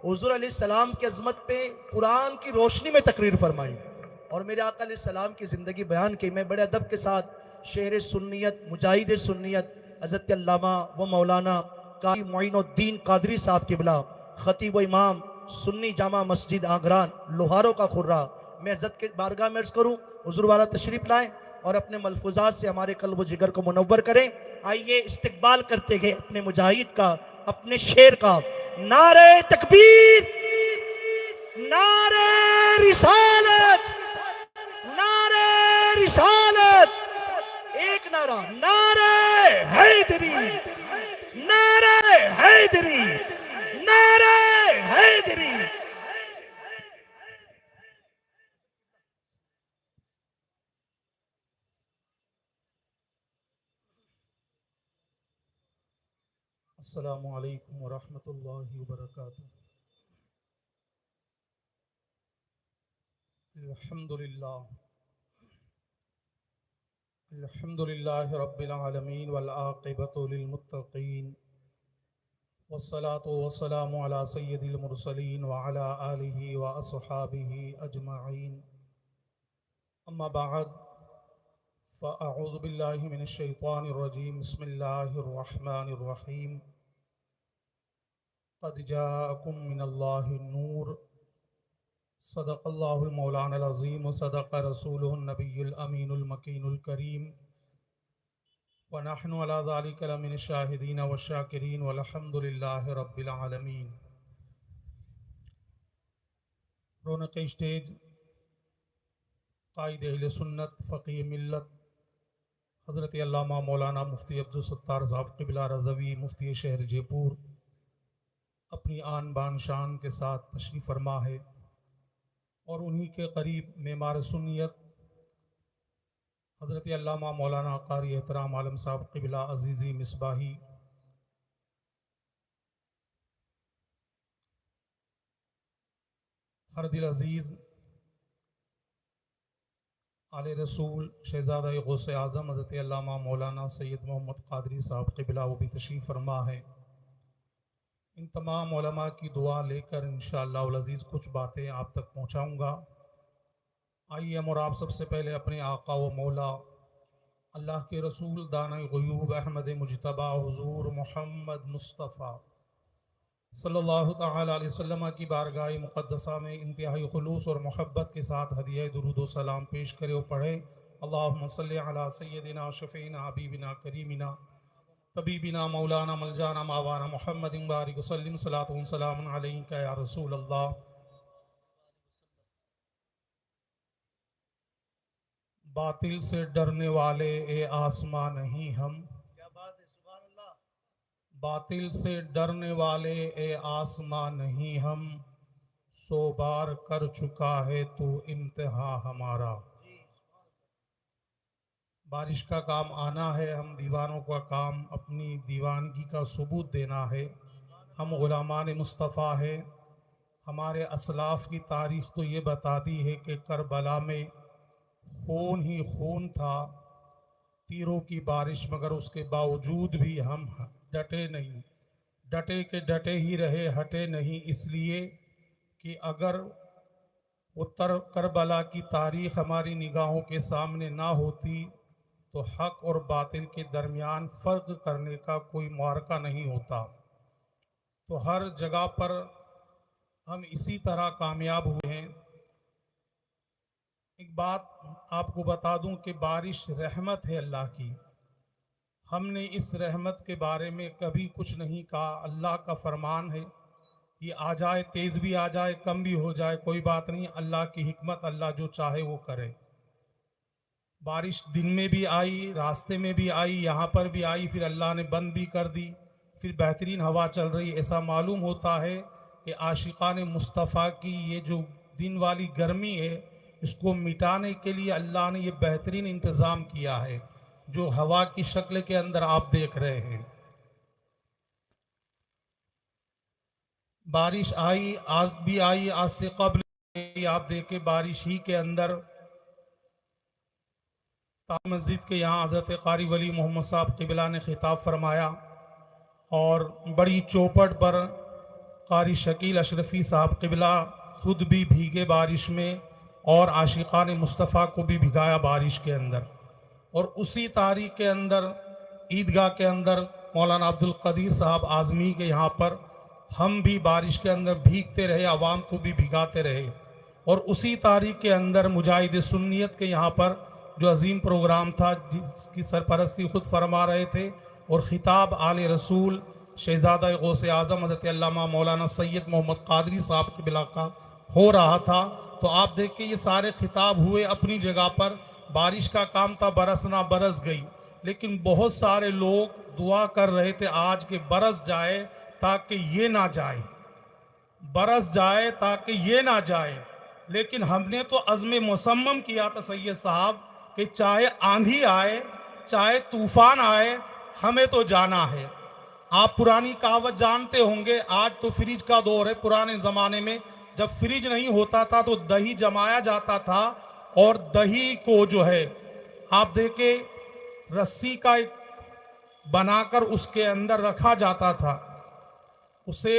حضور علیہ السلام کی عظمت پہ قرآن کی روشنی میں تقریر فرمائی اور میرے آقا علیہ السلام کی زندگی بیان کی. میں بڑے ادب کے ساتھ شہر سنیت مجاہد سنیت حضرت علامہ و مولانا قاری معین الدین قادری صاحب قبلہ خطیب و امام سنی جامع مسجد آگران لوہاروں کا خرہ، میں عزت کے بارگاہ میں عرض کروں حضور والا تشریف لائیں اور اپنے ملفوظات سے ہمارے قلب و جگر کو منور کریں. آئیے استقبال کرتے گئے اپنے مجاہد کا، اپنے شیر کا. نعرہ تکبیر، نعرہ رسالت، نعرہ رسالت، ایک نعرہ نعرہ حیدری، نعرہ حیدری، نعرہ حیدری. السلام علیکم ورحمۃ اللہ وبرکاتہ. الحمد للہ رب العالمین والعاقبۃ للمتقین والصلاة والسلام علی سید المرسلین وعلی آلہ واصحابہ اجمعین. اما بعد فاعوذ باللہ من الشیطان الرجیم. بسم اللہ الرحمن الرحیم. قد جاءکم من اللہ النور. صدق اللہ المولانا العظیم وصدق رسولہ النبی الامین المکین الکریم ونحن علی ذلک لمن الشاہدین والشاکرین والحمد للہ رب العالمین. رونق اسٹیج قائد اہل سنت فقیہ ملت حضرت علامہ مولانا مفتی عبدالستار صاحب قبلہ رضوی مفتی شہر جے پور اپنی آن بان شان کے ساتھ تشریف فرما ہے، اور انہی کے قریب معمار سنیت حضرت علامہ مولانا قاری احترام عالم صاحب قبلہ عزیزی مصباحی. ہر دل عزیز آل رسول شہزادہ غوث اعظم حضرت علامہ مولانا سید محمد قادری صاحب قبلہ وہ بھی تشریف فرما ہے. ان تمام علماء کی دعا لے کر انشاءاللہ العزیز کچھ باتیں آپ تک پہنچاؤں گا. آئیے ہم اور آپ سب سے پہلے اپنے آقا و مولا اللہ کے رسول دانۂ غیوب احمد مجتبیٰ حضور محمد مصطفیٰ صلی اللہ تعالی علیہ وسلم کی بارگاہ مقدسہ میں انتہائی خلوص اور محبت کے ساتھ ہدیہ درود و سلام پیش کرے اور پڑھے. اللہم صلی علی سیدنا شفیعنا حبیبنا کریمنا طبیبنا مولانا ملجانا ماوانا محمد بارک وسلم صلاۃ و سلام علیک یا رسول اللہ. باطل سے ڈرنے والے اے آسمان نہیں ہم، باطل سے ڈرنے والے اے آسمان نہیں ہم، سو بار کر چکا ہے تو امتحا ہمارا. بارش کا کام آنا ہے، ہم دیوانوں کا کام اپنی دیوانگی کا ثبوت دینا ہے. ہم غلامان مصطفیٰ ہے. ہمارے اسلاف کی تاریخ تو یہ بتاتی ہے کہ کربلا میں خون ہی خون تھا، تیروں کی بارش، مگر اس کے باوجود بھی ہم ڈٹے نہیں، ڈٹے کے ڈٹے ہی رہے، ہٹے نہیں. اس لیے کہ اگر اتر کربلا کی تاریخ ہماری نگاہوں کے سامنے نہ ہوتی تو حق اور باطل کے درمیان فرق کرنے کا کوئی معرکہ نہیں ہوتا. تو ہر جگہ پر ہم اسی طرح کامیاب ہوئے ہیں. ایک بات آپ کو بتا دوں کہ بارش رحمت ہے اللہ کی. ہم نے اس رحمت کے بارے میں کبھی کچھ نہیں کہا. اللہ کا فرمان ہے، یہ آ جائے، تیز بھی آ جائے، کم بھی ہو جائے، کوئی بات نہیں. اللہ کی حکمت، اللہ جو چاہے وہ کرے. بارش دن میں بھی آئی، راستے میں بھی آئی، یہاں پر بھی آئی، پھر اللہ نے بند بھی کر دی، پھر بہترین ہوا چل رہی. ایسا معلوم ہوتا ہے کہ عاشقان مصطفیٰ کی یہ جو دن والی گرمی ہے، اس کو مٹانے کے لیے اللہ نے یہ بہترین انتظام کیا ہے جو ہوا کی شکل کے اندر آپ دیکھ رہے ہیں. بارش آئی، آج بھی آئی، آج سے قبل آپ دیکھیں بارش ہی کے اندر مسجد کے یہاں حضرت قاری ولی محمد صاحب قبلہ نے خطاب فرمایا اور بڑی چوپٹ پر قاری شکیل اشرفی صاحب قبلہ خود بھی بھیگے بارش میں اور عاشقان مصطفیٰ کو بھی بھگایا بارش کے اندر، اور اسی تاریخ کے اندر عیدگاہ کے اندر مولانا عبدالقدیر صاحب اعظمی کے یہاں پر ہم بھی بارش کے اندر بھیگتے رہے، عوام کو بھی بھگاتے رہے، اور اسی تاریخ کے اندر مجاہد سنیت کے یہاں پر جو عظیم پروگرام تھا جس کی سرپرستی خود فرما رہے تھے، اور خطاب آل رسول شہزادہ غوث اعظم حضرت علامہ مولانا سید محمد قادری صاحب قبلہ کا ہو رہا تھا، تو آپ دیکھیں یہ سارے خطاب ہوئے اپنی جگہ پر، بارش کا کام تھا، برسنا برس گئی، لیکن بہت سارے لوگ دعا کر رہے تھے آج کہ برس جائے تاکہ یہ نہ جائے، برس جائے تاکہ یہ نہ جائے، لیکن ہم نے تو عزم مصمم کیا تھا سید صاحب کہ چاہے آندھی آئے چاہے طوفان آئے ہمیں تو جانا ہے۔ آپ پرانی کہاوت جانتے ہوں گے، آج تو فریج کا دور ہے، پرانے زمانے میں جب فریج نہیں ہوتا تھا تو دہی جمایا جاتا تھا، اور دہی کو جو ہے آپ دیکھیں رسی کا ایک بنا کر اس کے اندر رکھا جاتا تھا، اسے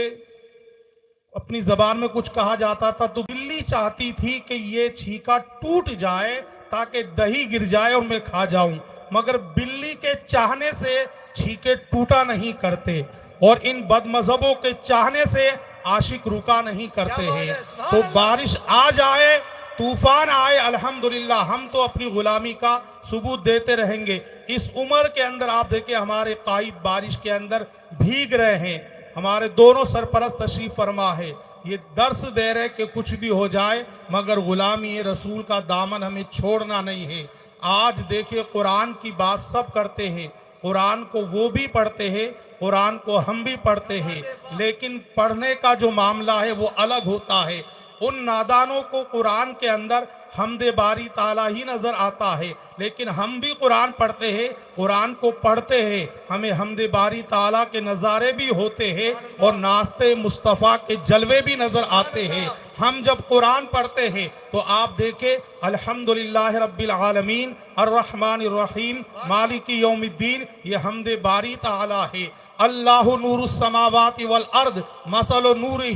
اپنی زبان میں کچھ کہا جاتا تھا، تو بلی چاہتی تھی کہ یہ چھیکا ٹوٹ جائے تاکہ دہی گر جائے اور میں کھا جاؤں، مگر بلی کے چاہنے سے چھیکے ٹوٹا نہیں کرتے، اور ان بد مذہبوں کے چاہنے سے عاشق رکا نہیں کرتے ہیں۔ تو بارش آ جائے طوفان آئے، الحمدللہ ہم تو اپنی غلامی کا ثبوت دیتے رہیں گے۔ اس عمر کے اندر آپ دیکھیں ہمارے قائد بارش کے اندر بھیگ رہے ہیں، ہمارے دونوں سرپرست تشریف فرما ہے، یہ درس دے رہے کہ کچھ بھی ہو جائے مگر غلامی رسول کا دامن ہمیں چھوڑنا نہیں ہے۔ آج دیکھیں قرآن کی بات سب کرتے ہیں، قرآن کو وہ بھی پڑھتے ہیں، قرآن کو ہم بھی پڑھتے ہیں، لیکن پڑھنے کا جو معاملہ ہے وہ الگ ہوتا ہے۔ ان نادانوں کو قرآن کے اندر حمد باری تعالیٰ ہی نظر آتا ہے، لیکن ہم بھی قرآن پڑھتے ہیں، قرآن کو پڑھتے ہیں، ہمیں حمد باری تعالیٰ کے نظارے بھی ہوتے ہیں اور ناست مصطفیٰ کے جلوے بھی نظر آتے ہیں۔ ہم جب قرآن پڑھتے ہیں تو آپ دیکھیں الحمدللہ رب العالمین الرحمن الرحیم مالک یوم الدین، یہ حمد باری تعالیٰ ہے۔ اللہ نور السماوات والارض مثل نورہ،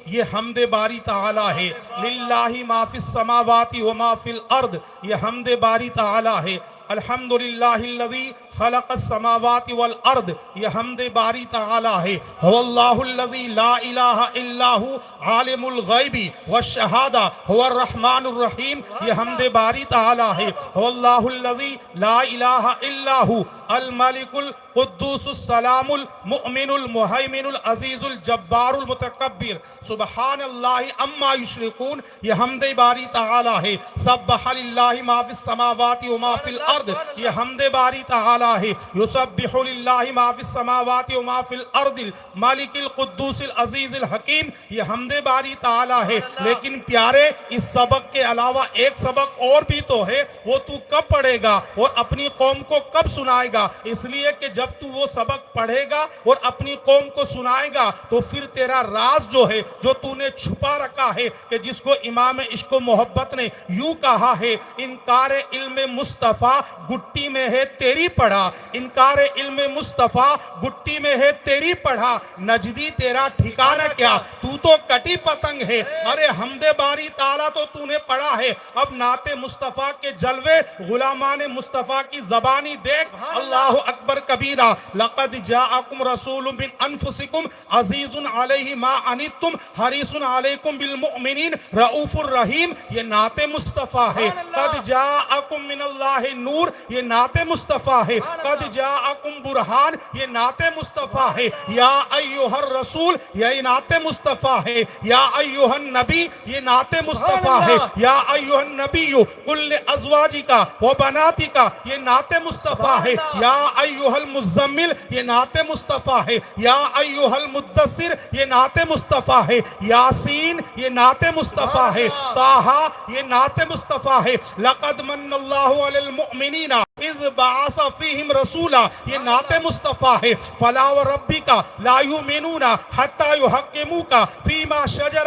یہ حمد باری تعالیٰ ہے۔ للہ ما فی السماوات وما فی الارض، یہ حمد باری تعالیٰ ہے۔ الحمدللہ الذی خلق السماوات والارض، یہ حمد باری تعالیٰ ہے۔ هو اللہ الذی لا الہ الا هو عالم الغیب والشہادہ هو الرحمن الرحیم، یہ حمد باری تعالیٰ ہے۔ هو اللہ الذی لا الہ الا هو الملک القدوس السلام المؤمن المہیمن العزیز الجبار المتکبر سبحان اللہ اما یشرکون، یہ حمد باری تعالیٰ ہے۔ سبح للہ ما فی السماوات وما فی الارض، یہ حمد باری تعالیٰ ہے۔ یسبح للہ ما فی السماوات وما فی الارض الملک القدوس العزیز الحکیم، یہ حمد باری تعالیٰ ہے۔ لیکن پیارے اس سبق کے علاوہ ایک سبق اور بھی تو ہے، وہ تو کب پڑھے گا اور اپنی قوم کو کب سنائے گا؟ اس لیے کہ جب تو وہ سبق پڑھے گا اور اپنی قوم کو سنائے گا تو پھر تیرا راز جو ہے جو تو نے چھپا رکھا ہے، کہ جس کو امام عشق و محبت نے یوں کہا ہے، انکار علم مصطفیٰ گٹی میں ہے تیری پڑھا، انکار علم مصطفیٰ گٹی میں ہے تیری پڑھا، نجدی تیرا ٹھکانہ کیا، تو کٹی پتنگ ہے۔ ارے حمد باری تعالیٰ تو نے پڑھا ہے، اب نعت مصطفیٰ کے جلوے غلامان مصطفیٰ کی زبانی دیکھ۔ اللہ اکبر کبیرہ، لقد جاءکم رسول من انفسکم عزیز علیہ ما عنتم حریص علیکم بالمؤمنین رؤوف الرحیم، یہ نعت مصطفیٰ ہے۔ قد جاءکم من اللہ نور، یہ نعت مصطفیٰ ہے۔ قد جاءکم برہان، یہ نعت مصطفیٰ ہے۔ یا ایہا الرسول، یہ نعت مصطفیٰ ہے۔ یا ایہا النبی، یہ نعت مصطفیٰ ہے۔ یا ایہا النبی قل لازواجک و بناتک، یہ نعت مصطفیٰ ہے۔ یا ایہا المزمل، یہ نعت مصطفیٰ ہے۔ یا ایہا المدثر، یہ نعت مصطفیٰ ہے۔ یاسین، یہ نعت مصطفیٰ ہے۔ طٰہٰ، یہ نعت مصطفیٰ ہے۔ لقد من اللہ علی المؤمنین اذ بعث فیہم رسولا، یہ نعت مصطفیٰ ہے۔ فلا وربک لا یؤمنون حتی یحکموک فیما شجر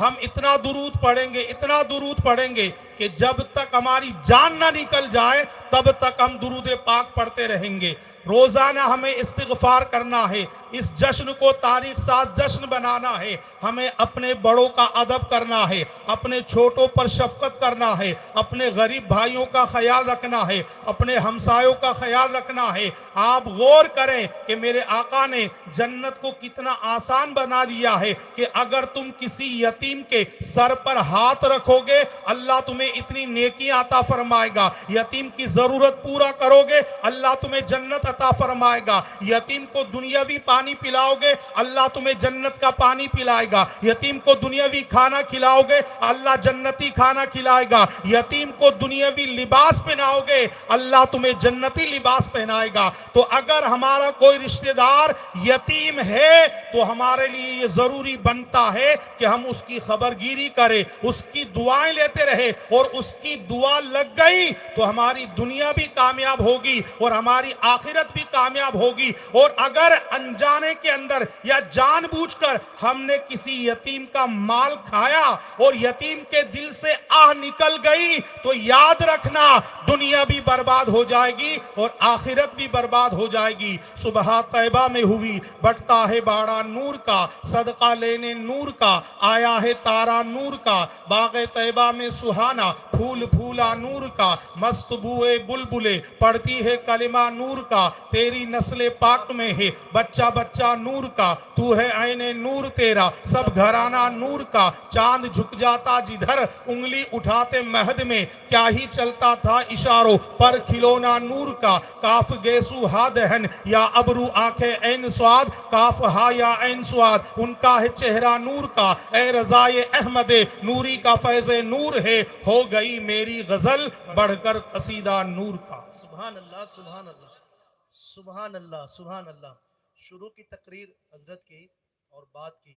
ہم اتنا درود پڑھیں گے کہ جب تک ہماری جان نہ نکل جائے تب تک ہم درود پاک پڑھتے رہیں گے۔ روزانہ ہمیں استغفار کرنا ہے، اس جشن کو تاریخ ساز جشن بنانا ہے، ہمیں اپنے بڑوں کا ادب کرنا ہے، اپنے چھوٹوں پر شفقت کرنا ہے، اپنے غریب بھائیوں کا خیال رکھنا ہے، اپنے ہمسایوں کا خیال رکھنا ہے۔ آپ غور کریں کہ میرے آقا نے جنت کو کتنا آسان بنا دیا ہے کہ اگر تم کسی یتیم کے سر پر ہاتھ رکھو گے اللہ تمہیں اتنی نیکی عطا فرمائے گا، یتیم کی ضرورت پورا کرو گے اللہ تمہیں جنت عطا فرمائے گا، یتیم کو دنیاوی پانی پلاؤ گے اللہ تمہیں جنت کا پانی پلائے گا، یتیم کو دنیاوی کھانا کھلاؤ گے اللہ جنتی کھانا کھلائے گا، یتیم کو دنیاوی لباس پہناؤ گے اللہ تمہیں جنتی لباس پہنائے گا۔ تو اگر ہمارا کوئی رشتہ دار یتیم ہے تو ہمارے لیے یہ ضروری بنتا ہے کہ ہم اس کی خبرگیری کریں، اس کی دعائیں لیتے رہے، اور اس کی دعا لگ گئی تو ہماری دنیا بھی کامیاب ہوگی اور ہماری آخرت بھی کامیاب ہوگی۔ اور اگر انجانے کے اندر یا جان بوجھ کر ہم نے کسی یتیم کا مال کھایا اور یتیم کے دل سے آہ نکل گئی تو یاد رکھنا دنیا بھی برباد ہو جائے گی اور آخرت بھی برباد ہو جائے گی۔ صبح طیبہ میں ہوئی بٹتا ہے باڑا نور کا، صدقہ لینے نور کا آیا ہے تارا نور کا، باغ طیبہ میں سہانا پھول پھولا نور کا، مست بوئے بلبلے پڑھتی ہے کلمہ نور کا، تیری نسل پاک میں ہے بچہ بچہ نور کا، تو ہے عین نور تیرا سب گھرانہ نور کا، چاند جھک جاتا جدھر انگلی اٹھاتے مہد میں، کیا ہی چلتا تھا اشاروں پر کھلونا نور کا، کاف گیسو ہا دہن یا ابرو آنکھیں عین سواد، کاف ہا یا عین سواد ان کا ہے چہرہ نور کا، اے رضائے احمد نوری کا فیض نور ہے، ہو گئی میری غزل بڑھ کر قصیدہ نور کا۔ سبحان اللہ سبحان اللہ سبحان اللہ سبحان اللہ۔ شروع کی تقریر حضرت کی اور بات کی